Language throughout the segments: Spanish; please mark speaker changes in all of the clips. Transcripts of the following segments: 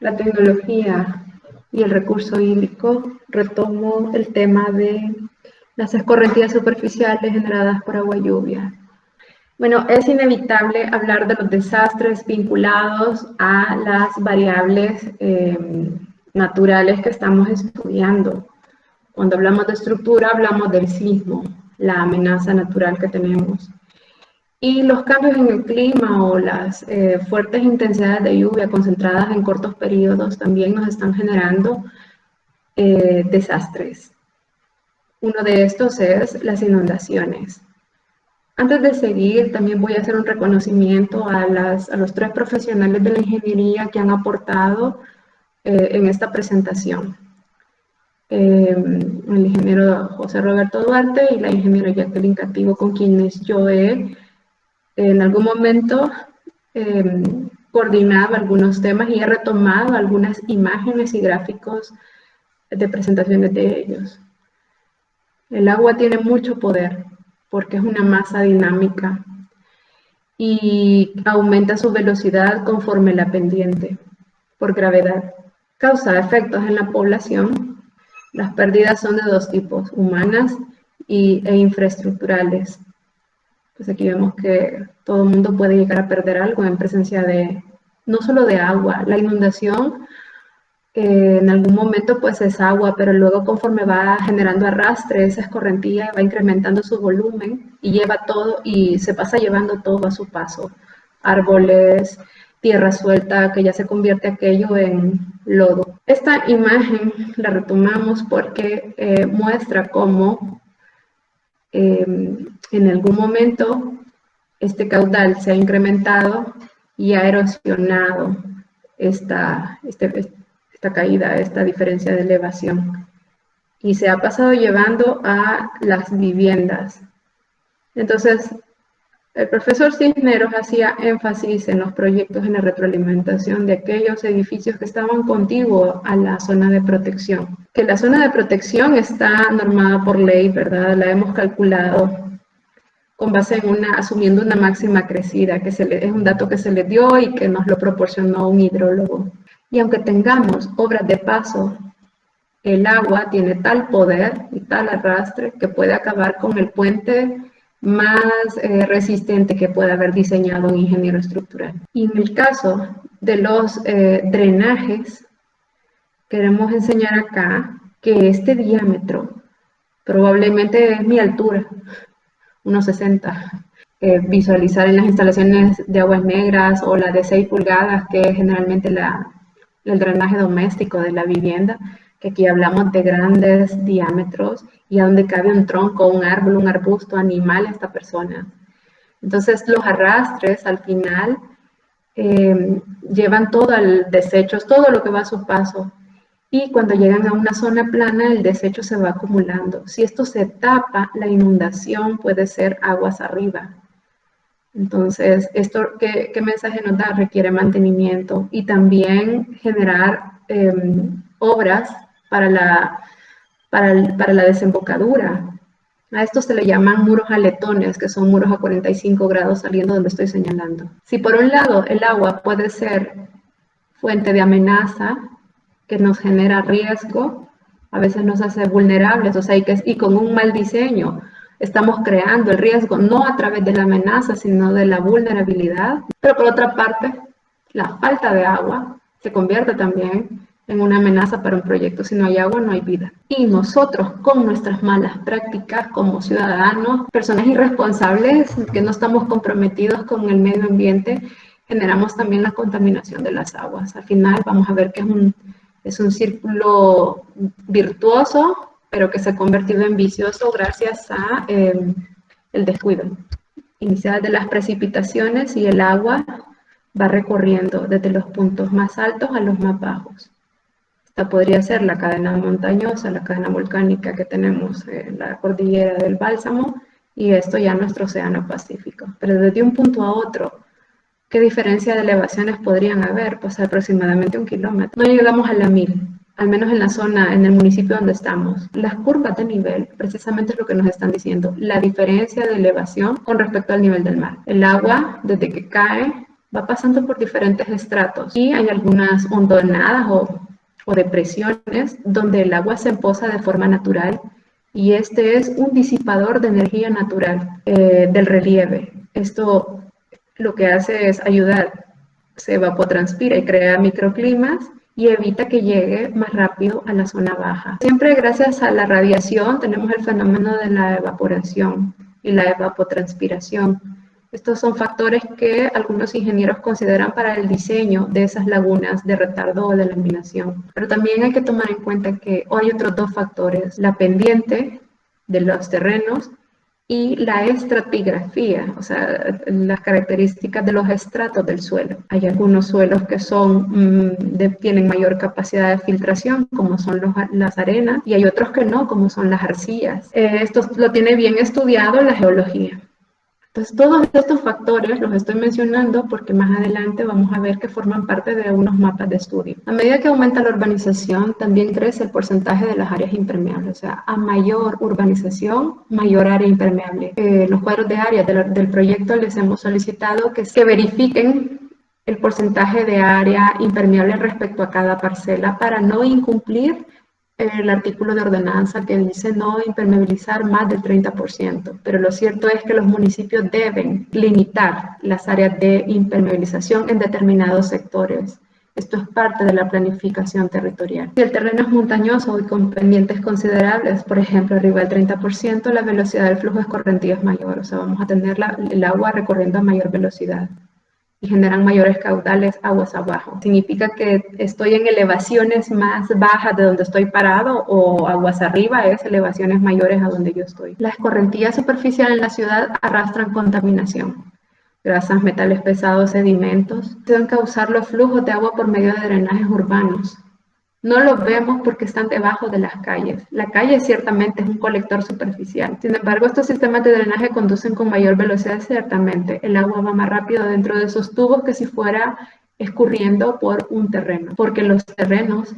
Speaker 1: la tecnología y el recurso hídrico, retomo el tema de las escorrentías superficiales generadas por agua lluvia. Bueno, es inevitable hablar de los desastres vinculados a las variables naturales que estamos estudiando. Cuando hablamos de estructura, hablamos del sismo, la amenaza natural que tenemos. Y los cambios en el clima o las fuertes intensidades de lluvia concentradas en cortos periodos también nos están generando desastres. Uno de estos es las inundaciones. Antes de seguir, también voy a hacer un reconocimiento a los 3 profesionales de la ingeniería que han aportado en esta presentación. El ingeniero José Roberto Duarte y la ingeniera Jacqueline Cativo, con quienes yo he en algún momento coordinado algunos temas y he retomado algunas imágenes y gráficos de presentaciones de ellos. El agua tiene mucho poder porque es una masa dinámica y aumenta su velocidad conforme la pendiente por gravedad. Causa efectos en la población. Las pérdidas son de 2 tipos, humanas e infraestructurales. Pues aquí vemos que todo el mundo puede llegar a perder algo en presencia de, no solo de agua, la inundación en algún momento pues es agua, pero luego conforme va generando arrastre, esa escorrentía va incrementando su volumen y lleva todo y se pasa llevando todo a su paso. Árboles, tierra suelta, que ya se convierte aquello en lodo. Esta imagen la retomamos porque muestra cómo en algún momento este caudal se ha incrementado y ha erosionado esta caída, esta diferencia de elevación, y se ha pasado llevando a las viviendas. Entonces, el profesor Cisneros hacía énfasis en los proyectos en la retroalimentación de aquellos edificios que estaban contiguos a la zona de protección. Que la zona de protección está normada por ley, ¿verdad? La hemos calculado con base en asumiendo una máxima crecida, que es un dato que se le dio y que nos lo proporcionó un hidrólogo. Y aunque tengamos obras de paso, el agua tiene tal poder y tal arrastre que puede acabar con el puente más resistente que pueda haber diseñado un ingeniero estructural. Y en el caso de los drenajes, queremos enseñar acá que este diámetro probablemente es mi altura, unos 60. Visualizar en las instalaciones de aguas negras o la de 6 pulgadas, que es generalmente el drenaje doméstico de la vivienda, que aquí hablamos de grandes diámetros y a donde cabe un tronco, un árbol, un arbusto, animal, esta persona. Entonces los arrastres al final llevan todo al desecho, todo lo que va a su paso. Y cuando llegan a una zona plana, el desecho se va acumulando. Si esto se tapa, la inundación puede ser aguas arriba. Entonces, ¿esto qué mensaje nos da? Requiere mantenimiento y también generar obras para la desembocadura. A esto se le llaman muros aletones, que son muros a 45 grados saliendo donde estoy señalando. Si por un lado el agua puede ser fuente de amenaza, que nos genera riesgo, a veces nos hace vulnerables, o sea, y con un mal diseño estamos creando el riesgo no a través de la amenaza, sino de la vulnerabilidad. Pero por otra parte, la falta de agua se convierte también en una amenaza para un proyecto. Si no hay agua, no hay vida. Y nosotros, con nuestras malas prácticas como ciudadanos, personas irresponsables, que no estamos comprometidos con el medio ambiente, generamos también la contaminación de las aguas. Al final vamos a ver que es un círculo virtuoso, pero que se ha convertido en vicioso gracias a el descuido. Iniciada de las precipitaciones y el agua va recorriendo desde los puntos más altos a los más bajos. Esta podría ser la cadena montañosa, la cadena volcánica que tenemos en la cordillera del Bálsamo, y esto ya nuestro océano Pacífico. Pero desde un punto a otro, ¿qué diferencia de elevaciones podrían haber? Pues aproximadamente 1 kilómetro. No llegamos a la 1000, al menos en la zona, en el municipio donde estamos. Las curvas de nivel, precisamente es lo que nos están diciendo, la diferencia de elevación con respecto al nivel del mar. El agua, desde que cae, va pasando por diferentes estratos y hay algunas hondonadas o depresiones donde el agua se empoza de forma natural y este es un disipador de energía natural del relieve. Esto lo que hace es ayudar, se evapotranspira y crea microclimas y evita que llegue más rápido a la zona baja. Siempre gracias a la radiación tenemos el fenómeno de la evaporación y la evapotranspiración. Estos son factores que algunos ingenieros consideran para el diseño de esas lagunas de retardo o de laminación. Pero también hay que tomar en cuenta que hay otros dos factores, la pendiente de los terrenos y la estratigrafía, o sea, las características de los estratos del suelo. Hay algunos suelos que tienen mayor capacidad de filtración, como son las arenas, y hay otros que no, como son las arcillas. Esto lo tiene bien estudiado la geología. Entonces, todos estos factores los estoy mencionando porque más adelante vamos a ver que forman parte de unos mapas de estudio. A medida que aumenta la urbanización, también crece el porcentaje de las áreas impermeables. O sea, a mayor urbanización, mayor área impermeable. Los cuadros de área del proyecto les hemos solicitado que verifiquen el porcentaje de área impermeable respecto a cada parcela para no incumplir el artículo de ordenanza que dice no impermeabilizar más del 30%, pero lo cierto es que los municipios deben limitar las áreas de impermeabilización en determinados sectores. Esto es parte de la planificación territorial. Si el terreno es montañoso y con pendientes considerables, por ejemplo, arriba del 30%, la velocidad del flujo escorrentía es mayor, o sea, vamos a tener el agua recorriendo a mayor velocidad y generan mayores caudales aguas abajo. Significa que estoy en elevaciones más bajas de donde estoy parado o aguas arriba es elevaciones mayores a donde yo estoy. La escorrentía superficial en la ciudad arrastran contaminación. Grasas, metales pesados, sedimentos pueden causar los flujos de agua por medio de drenajes urbanos. No los vemos porque están debajo de las calles. La calle ciertamente es un colector superficial. Sin embargo, estos sistemas de drenaje conducen con mayor velocidad ciertamente. El agua va más rápido dentro de esos tubos que si fuera escurriendo por un terreno, porque los terrenos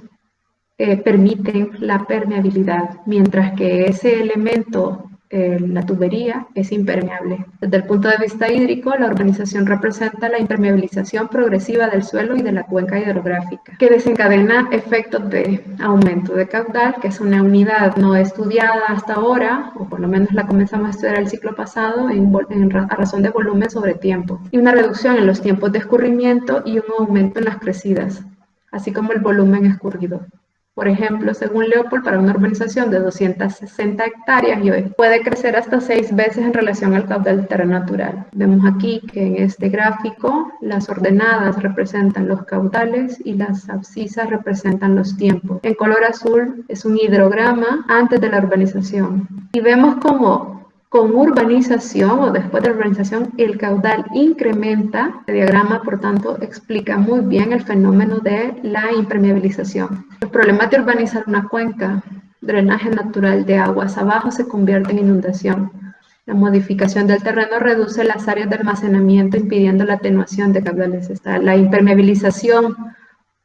Speaker 1: permiten la permeabilidad, mientras que ese elemento, la tubería, es impermeable. Desde el punto de vista hídrico, la urbanización representa la impermeabilización progresiva del suelo y de la cuenca hidrográfica, que desencadena efectos de aumento de caudal, que es una unidad no estudiada hasta ahora, o por lo menos la comenzamos a estudiar el ciclo pasado, a razón de volumen sobre tiempo, y una reducción en los tiempos de escurrimiento y un aumento en las crecidas, así como el volumen escurrido. Por ejemplo, según Leopold, para una urbanización de 260 hectáreas puede crecer hasta 6 veces en relación al caudal del terreno natural. Vemos aquí que en este gráfico las ordenadas representan los caudales y las abscisas representan los tiempos. En color azul es un hidrograma antes de la urbanización. Y vemos cómo con urbanización o después de la urbanización el caudal incrementa. El diagrama, por tanto, explica muy bien el fenómeno de la impermeabilización. Los problemas de urbanizar una cuenca, drenaje natural de aguas abajo se convierte en inundación. La modificación del terreno reduce las áreas de almacenamiento, impidiendo la atenuación de caudales. La impermeabilización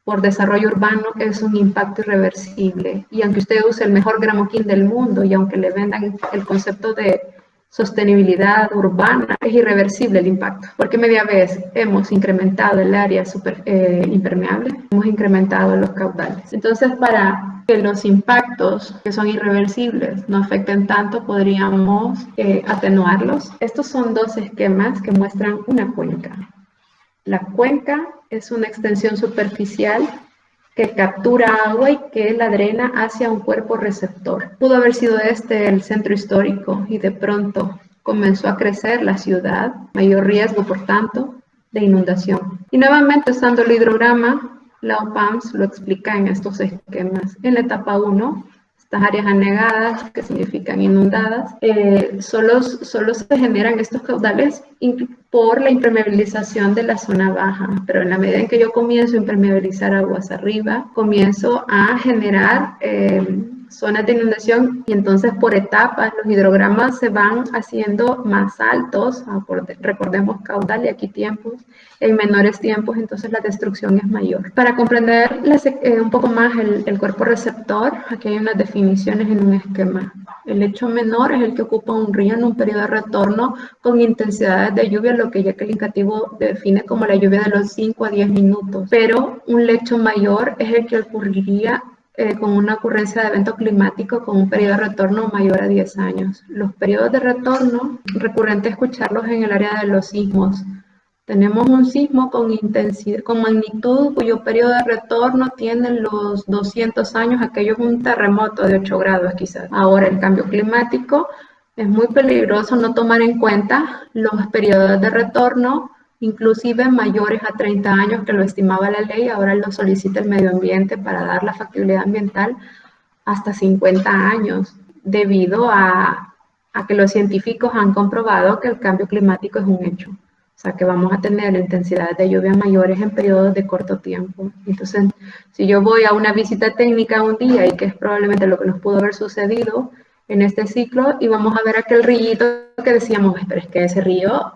Speaker 1: por desarrollo urbano es un impacto irreversible. Y aunque usted use el mejor gramoquín del mundo y aunque le vendan el concepto de sostenibilidad urbana, es irreversible el impacto, porque media vez hemos incrementado el área impermeable, hemos incrementado los caudales. Entonces, para que los impactos que son irreversibles no afecten tanto, podríamos atenuarlos. Estos son dos esquemas que muestran una cuenca. La cuenca es una extensión superficial que captura agua y que la drena hacia un cuerpo receptor. Pudo haber sido este el centro histórico y de pronto comenzó a crecer la ciudad, mayor riesgo, por tanto, de inundación. Y nuevamente, usando el hidrograma, la OPAMS lo explica en estos esquemas. En la etapa 1, estas áreas anegadas, que significan inundadas, solo se generan estos caudales por la impermeabilización de la zona baja, pero en la medida en que yo comienzo a impermeabilizar aguas arriba, comienzo a generar zonas de inundación y entonces por etapas los hidrogramas se van haciendo más altos, recordemos caudal y aquí tiempos, en menores tiempos, entonces la destrucción es mayor. Para comprender un poco más el cuerpo receptor, aquí hay unas definiciones en un esquema. El lecho menor es el que ocupa un río en un periodo de retorno con intensidades de lluvia, lo que ya que el indicativo define como la lluvia de los 5 a 10 minutos. Pero un lecho mayor es el que ocurriría con una ocurrencia de evento climático con un periodo de retorno mayor a 10 años. Los periodos de retorno, recurrente escucharlos en el área de los sismos. Tenemos un sismo con intensidad, con magnitud, cuyo periodo de retorno tiene los 200 años, aquello es un terremoto de 8 grados quizás. Ahora, el cambio climático, es muy peligroso no tomar en cuenta los periodos de retorno, inclusive mayores a 30 años, que lo estimaba la ley, ahora lo solicita el medio ambiente para dar la factibilidad ambiental hasta 50 años, debido a que los científicos han comprobado que el cambio climático es un hecho. O sea, que vamos a tener intensidades de lluvia mayores en periodos de corto tiempo. Entonces, si yo voy a una visita técnica un día, y que es probablemente lo que nos pudo haber sucedido en este ciclo, y vamos a ver aquel rillito que decíamos, pero es que ese río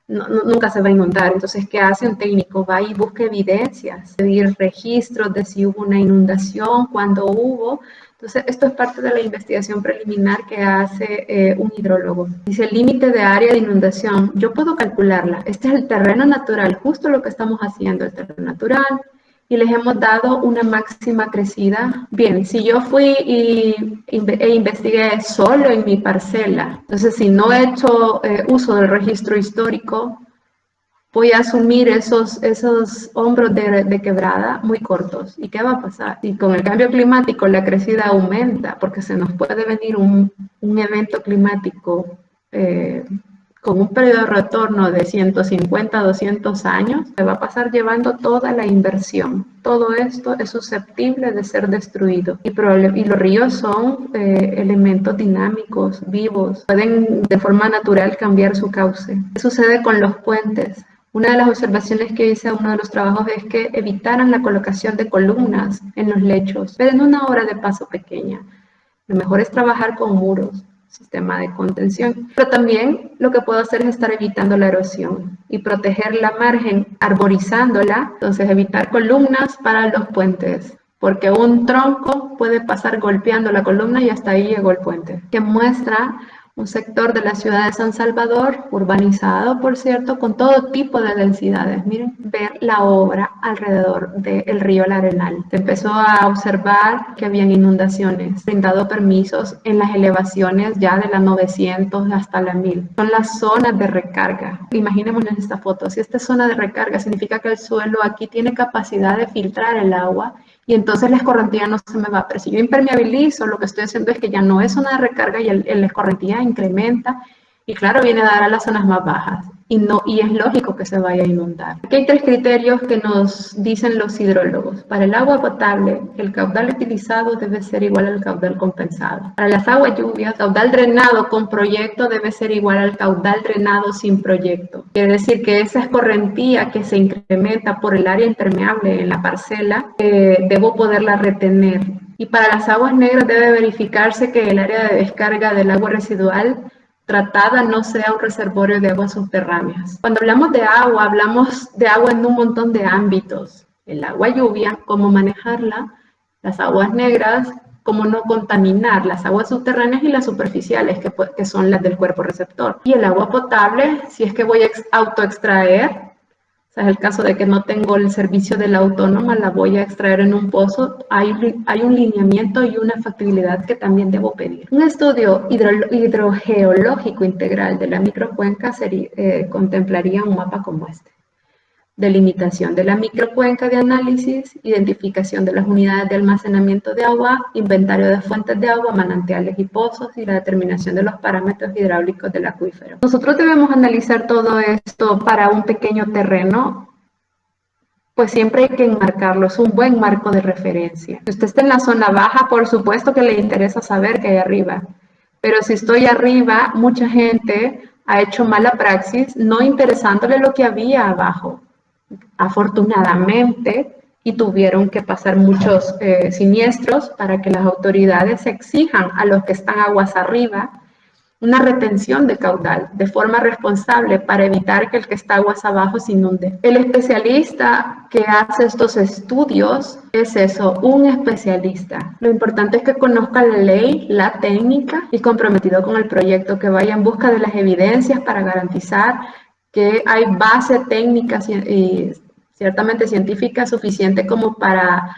Speaker 1: nunca se va a inundar. Entonces, ¿qué hace un técnico? Va y busca evidencias, pedir registros de si hubo una inundación, cuándo hubo. Entonces, esto es parte de la investigación preliminar que hace un hidrólogo. Dice, el límite de área de inundación, yo puedo calcularla. Este es el terreno natural, justo lo que estamos haciendo, el terreno natural, y les hemos dado una máxima crecida. Bien, si yo fui e investigué solo en mi parcela, entonces si no he hecho uso del registro histórico, voy a asumir esos hombros de quebrada muy cortos. ¿Y qué va a pasar? Si con el cambio climático la crecida aumenta, porque se nos puede venir un evento climático con un periodo de retorno de 150 a 200 años, se va a pasar llevando toda la inversión. Todo esto es susceptible de ser destruido. Y los ríos son elementos dinámicos, vivos, pueden de forma natural cambiar su cauce. ¿Qué sucede con los puentes? Una de las observaciones que hice en uno de los trabajos es que evitaran la colocación de columnas en los lechos, pero en una obra de paso pequeña. Lo mejor es trabajar con muros, sistema de contención. Pero también lo que puedo hacer es estar evitando la erosión y proteger la margen arborizándola, entonces evitar columnas para los puentes, porque un tronco puede pasar golpeando la columna y hasta ahí llegó el puente, que muestra un sector de la ciudad de San Salvador, urbanizado, por cierto, con todo tipo de densidades. Miren, ver la obra alrededor del río El Arenal. Se empezó a observar que habían inundaciones, brindado permisos en las elevaciones ya de la 900 hasta la 1000. Son las zonas de recarga. Imaginémonos en esta foto. Si esta es zona de recarga, significa que el suelo aquí tiene capacidad de filtrar el agua, y entonces la escorrentía no se me va. Pero si yo impermeabilizo, lo que estoy haciendo es que ya no es zona de recarga y la escorrentía incrementa y claro, viene a dar a las zonas más bajas y es lógico que se vaya a inundar. Aquí hay 3 criterios que nos dicen los hidrólogos. Para el agua potable, el caudal utilizado debe ser igual al caudal compensado. Para las aguas lluvias, caudal drenado con proyecto debe ser igual al caudal drenado sin proyecto. Quiere decir que esa escorrentía que se incrementa por el área impermeable en la parcela, debo poderla retener. Y para las aguas negras debe verificarse que el área de descarga del agua residual tratada no sea un reservorio de aguas subterráneas. Cuando hablamos de agua en un montón de ámbitos. El agua lluvia, cómo manejarla, las aguas negras, cómo no contaminar las aguas subterráneas y las superficiales, que son las del cuerpo receptor. Y el agua potable, si es que voy a autoextraer, o sea, es el caso de que no tengo el servicio de la autónoma, la voy a extraer en un pozo, hay un lineamiento y una factibilidad que también debo pedir. Un estudio hidrogeológico integral de la microcuenca contemplaría un mapa como este. Delimitación de la microcuenca de análisis, identificación de las unidades de almacenamiento de agua, inventario de fuentes de agua, manantiales y pozos y la determinación de los parámetros hidráulicos del acuífero. Nosotros debemos analizar todo esto para un pequeño terreno, pues siempre hay que enmarcarlo, es un buen marco de referencia. Si usted está en la zona baja, por supuesto que le interesa saber qué hay arriba, pero si estoy arriba, mucha gente ha hecho mala praxis no interesándole lo que había abajo. Afortunadamente, y tuvieron que pasar muchos siniestros para que las autoridades exijan a los que están aguas arriba una retención de caudal de forma responsable para evitar que el que está aguas abajo se inunde. El especialista que hace estos estudios es eso, un especialista. Lo importante es que conozca la ley, la técnica y comprometido con el proyecto, que vaya en busca de las evidencias para garantizar que hay base técnica y ciertamente científica suficiente como para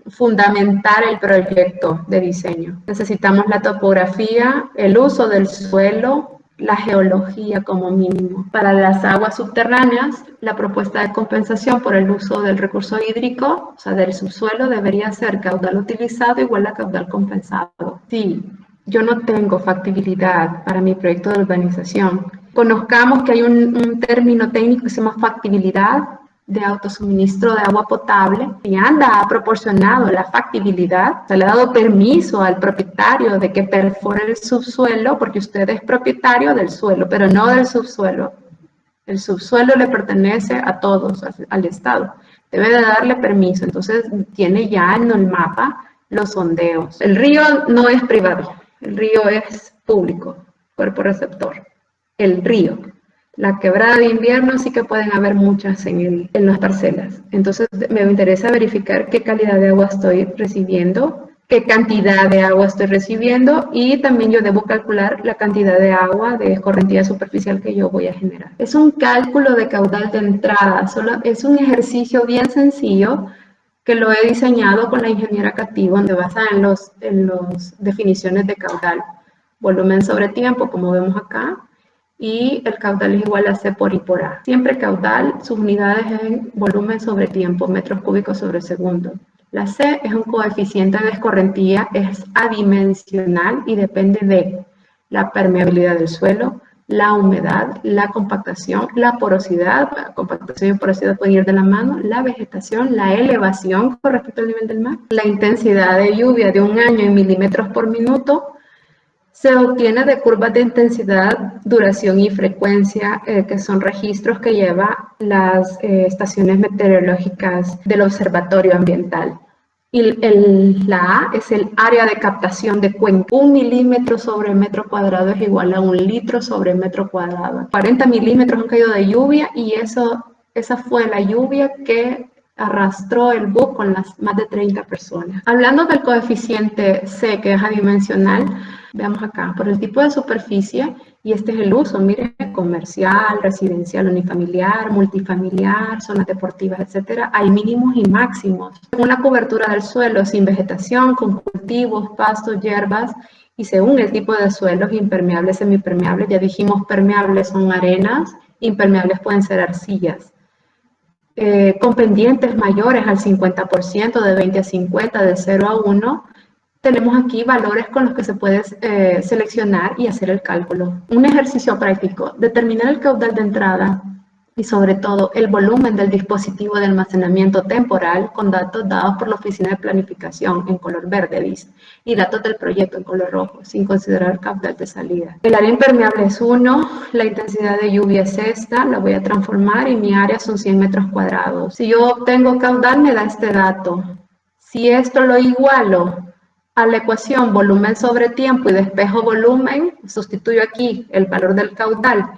Speaker 1: fundamentar el proyecto de diseño. Necesitamos la topografía, el uso del suelo, la geología como mínimo. Para las aguas subterráneas, la propuesta de compensación por el uso del recurso hídrico, o sea, del subsuelo, debería ser caudal utilizado igual a caudal compensado. Sí, yo no tengo factibilidad para mi proyecto de urbanización. Conozcamos que hay un término técnico que se llama factibilidad de autosuministro de agua potable y ANDA ha proporcionado la factibilidad, se le ha dado permiso al propietario de que perfore el subsuelo porque usted es propietario del suelo, pero no del subsuelo. El subsuelo le pertenece a todos, al Estado. Debe de darle permiso, entonces tiene ya en el mapa los sondeos. El río no es privado, el río es público, cuerpo receptor. El río. La quebrada de invierno sí que pueden haber muchas en las parcelas. Entonces me interesa verificar qué calidad de agua estoy recibiendo, qué cantidad de agua estoy recibiendo y también yo debo calcular la cantidad de agua de escorrentía superficial que yo voy a generar. Es un cálculo de caudal de entrada, es un ejercicio bien sencillo que lo he diseñado con la ingeniera Cativo, donde basa en las definiciones de caudal. Volumen sobre tiempo, como vemos acá, y el caudal es igual a C por I por A. Siempre caudal, sus unidades en volumen sobre tiempo, metros cúbicos sobre segundo. La C es un coeficiente de escorrentía, es adimensional y depende de la permeabilidad del suelo, la humedad, la compactación, la porosidad, la compactación y porosidad pueden ir de la mano, la vegetación, la elevación con respecto al nivel del mar, la intensidad de lluvia de un año en milímetros por minuto, se obtiene de curvas de intensidad, duración y frecuencia, que son registros que lleva las estaciones meteorológicas del Observatorio Ambiental. Y la A es el área de captación de cuenca. 1 milímetro sobre metro cuadrado es igual a 1 litro sobre metro cuadrado. 40 milímetros han caído de lluvia y esa fue la lluvia que arrastró el bus con las más de 30 personas. Hablando del coeficiente C, que es adimensional, veamos acá, por el tipo de superficie, y este es el uso, miren, comercial, residencial, unifamiliar, multifamiliar, zonas deportivas, etcétera, hay mínimos y máximos. Una cobertura del suelo sin vegetación, con cultivos, pastos, hierbas, y según el tipo de suelos, impermeables, semipermeables, ya dijimos permeables son arenas, impermeables pueden ser arcillas. Con pendientes mayores al 50%, de 20 a 50, de 0 a 1, tenemos aquí valores con los que se puede seleccionar y hacer el cálculo. Un ejercicio práctico, determinar el caudal de entrada y sobre todo el volumen del dispositivo de almacenamiento temporal con datos dados por la Oficina de Planificación en color verde, dice, y datos del proyecto en color rojo, sin considerar el caudal de salida. El área impermeable es 1, la intensidad de lluvia es esta, la voy a transformar y mi área son 100 metros cuadrados. Si yo obtengo caudal, me da este dato. Si esto lo igualo a la ecuación volumen sobre tiempo y despejo volumen, sustituyo aquí el valor del caudal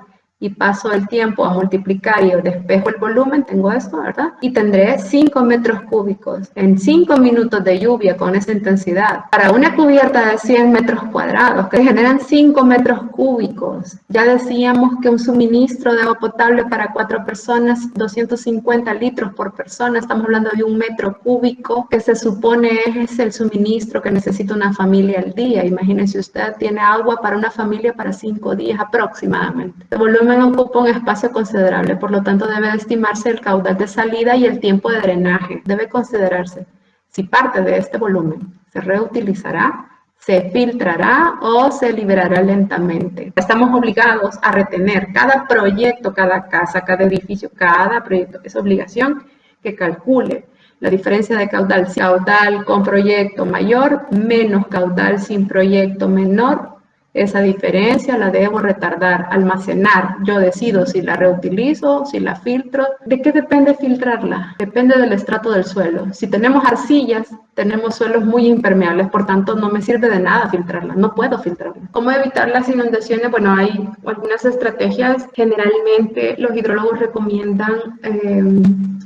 Speaker 1: y paso el tiempo a multiplicar y despejo el volumen, tengo esto, ¿verdad? Y tendré 5 metros cúbicos en 5 minutos de lluvia con esa intensidad. Para una cubierta de 100 metros cuadrados, que generan 5 metros cúbicos. Ya decíamos que un suministro de agua potable para 4 personas, 250 litros por persona, estamos hablando de 1 metro cúbico, que se supone es el suministro que necesita una familia al día. Imagínense, usted tiene agua para una familia para 5 días aproximadamente. El volumen ocupa un espacio considerable, por lo tanto debe estimarse el caudal de salida y el tiempo de drenaje. Debe considerarse si parte de este volumen se reutilizará, se filtrará o se liberará lentamente. Estamos obligados a retener cada proyecto, cada casa, cada edificio, cada proyecto. Es obligación que calcule la diferencia de caudal, caudal con proyecto mayor, menos caudal sin proyecto menor, Esa diferencia la debo retardar, almacenar. Yo decido si la reutilizo, si la filtro. ¿De qué depende filtrarla? Depende del estrato del suelo. Si tenemos arcillas, tenemos suelos muy impermeables, por tanto no me sirve de nada filtrarla, no puedo filtrarla. ¿Cómo evitar las inundaciones? Bueno, hay algunas estrategias. Generalmente los hidrólogos recomiendan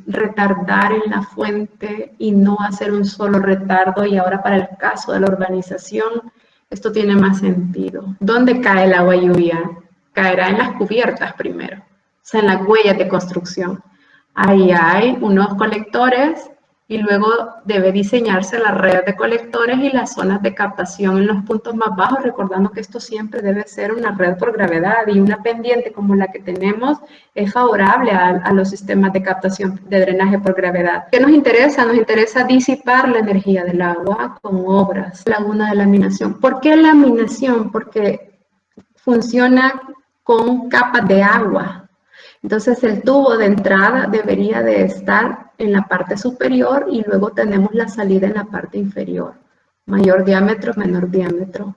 Speaker 1: retardar en la fuente y no hacer un solo retardo. Y ahora para el caso de la urbanización, esto tiene más sentido. ¿Dónde cae el agua lluvia? Caerá en las cubiertas primero, o sea, en las huellas de construcción. Ahí hay unos colectores y luego debe diseñarse la red de colectores y las zonas de captación en los puntos más bajos, recordando que esto siempre debe ser una red por gravedad y una pendiente como la que tenemos es favorable a los sistemas de captación de drenaje por gravedad. ¿Qué nos interesa? Nos interesa disipar la energía del agua con obras. Laguna de laminación. ¿Por qué laminación? Porque funciona con capas de agua. Entonces el tubo de entrada debería de estar en la parte superior y luego tenemos la salida en la parte inferior. Mayor diámetro, menor diámetro.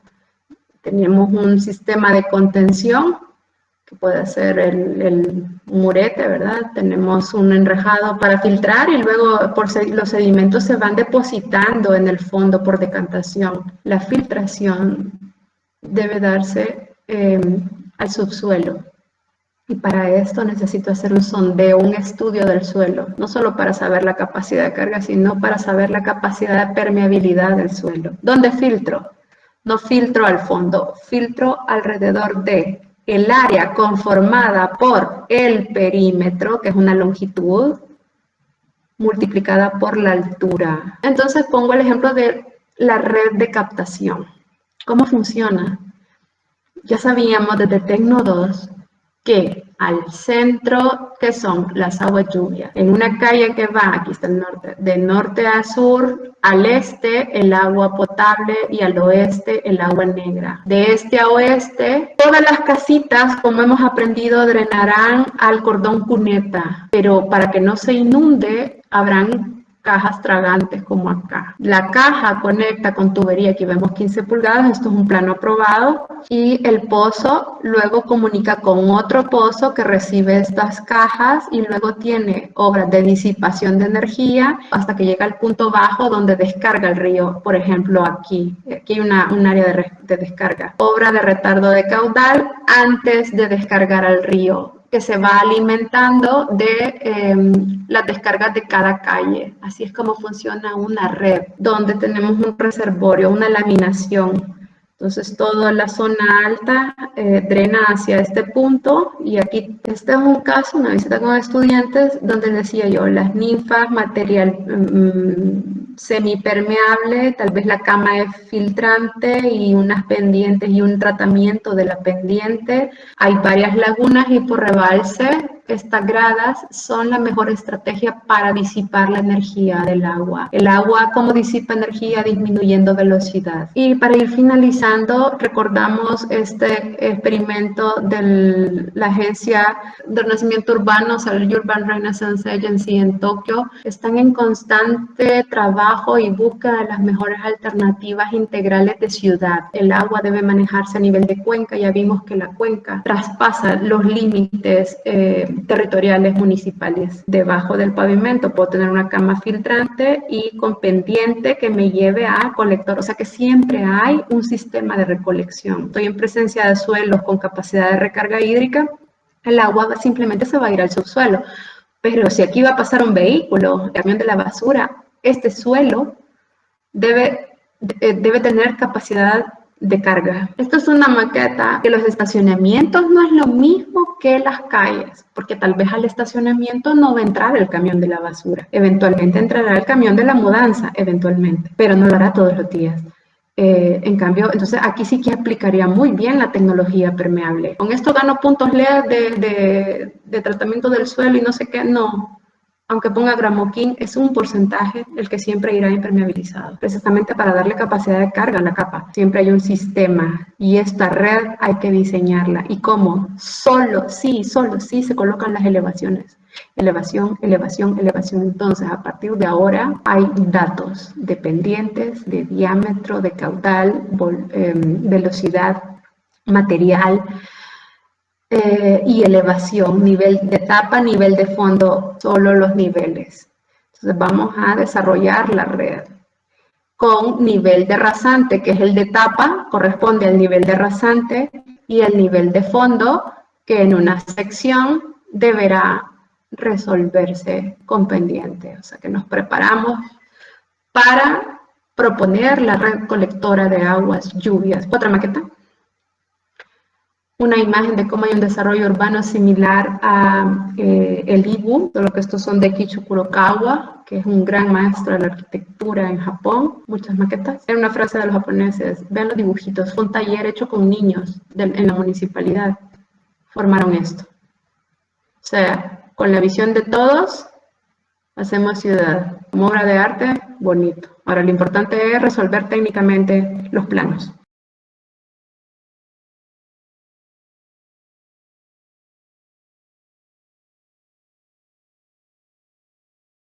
Speaker 1: Tenemos un sistema de contención, que puede ser el murete, ¿verdad? Tenemos un enrejado para filtrar y luego los sedimentos se van depositando en el fondo por decantación. La filtración debe darse al subsuelo. Y para esto necesito hacer un sondeo, un estudio del suelo, no solo para saber la capacidad de carga, sino para saber la capacidad de permeabilidad del suelo. ¿Dónde filtro? No filtro al fondo, filtro alrededor de el área conformada por el perímetro, que es una longitud, multiplicada por la altura. Entonces pongo el ejemplo de la red de captación. ¿Cómo funciona? Ya sabíamos desde Tecno 2 que al centro, que son las aguas lluvias, en una calle que va, aquí está el norte, de norte a sur, al este el agua potable y al oeste el agua negra. De este a oeste, todas las casitas, como hemos aprendido, drenarán al cordón cuneta, pero para que no se inunde, habrán cajas tragantes como acá. La caja conecta con tubería, aquí vemos 15 pulgadas, esto es un plano aprobado, y el pozo luego comunica con otro pozo que recibe estas cajas y luego tiene obras de disipación de energía hasta que llega al punto bajo donde descarga el río, por ejemplo aquí hay un área de descarga. Obra de retardo de caudal antes de descargar al río, que se va alimentando de las descargas de cada calle. Así es como funciona una red, donde tenemos un reservorio, una laminación. Entonces toda la zona alta drena hacia este punto y aquí, este es un caso, una visita con estudiantes, donde decía yo, las ninfas, material semipermeable, tal vez la cama es filtrante y unas pendientes y un tratamiento de la pendiente. Hay varias lagunas y por rebalse, estas gradas son la mejor estrategia para disipar la energía del agua. El agua, ¿cómo disipa energía? Disminuyendo velocidad. Y para ir finalizando, recordamos este experimento de la Agencia de Renacimiento Urbano, o sea, el Urban Renaissance Agency en Tokio. Están en constante trabajo y busca las mejores alternativas integrales de ciudad. El agua debe manejarse a nivel de cuenca. Ya vimos que la cuenca traspasa los límites territoriales municipales. Debajo del pavimento puedo tener una cama filtrante y con pendiente que me lleve a colector, o sea que siempre hay un sistema de recolección. Estoy en presencia de suelos con capacidad de recarga hídrica, el agua simplemente se va a ir al subsuelo. Pero si aquí va a pasar un vehículo, el camión de la basura, este suelo debe tener capacidad de carga. Esto es una maqueta que los estacionamientos no es lo mismo que las calles, porque tal vez al estacionamiento no va a entrar el camión de la basura. Eventualmente entrará el camión de la mudanza, eventualmente, pero no lo hará todos los días. En cambio, entonces aquí sí que aplicaría muy bien la tecnología permeable. Con esto gano puntos LEED de tratamiento del suelo y no sé qué, no. Aunque ponga gramoquín, es un porcentaje el que siempre irá impermeabilizado, precisamente para darle capacidad de carga a la capa. Siempre hay un sistema y esta red hay que diseñarla. ¿Y cómo? Solo sí se colocan las elevaciones. Elevación, elevación, elevación. Entonces, a partir de ahora hay datos de pendientes, de diámetro, de caudal, velocidad, material y elevación, nivel de tapa, nivel de fondo, solo los niveles. Entonces vamos a desarrollar la red con nivel de rasante, que es el de tapa, corresponde al nivel de rasante, y el nivel de fondo, que en una sección deberá resolverse con pendiente. O sea que nos preparamos para proponer la red colectora de aguas lluvias. Otra maqueta. Una imagen de cómo hay un desarrollo urbano similar a el Ibu, todo lo que estos son de Kicho Kurokawa, que es un gran maestro de la arquitectura en Japón, muchas maquetas. Era una frase de los japoneses, vean los dibujitos, fue un taller hecho con niños en la municipalidad, formaron esto. O sea, con la visión de todos, hacemos ciudad. Como obra de arte, bonito. Ahora, lo importante es resolver técnicamente los planos.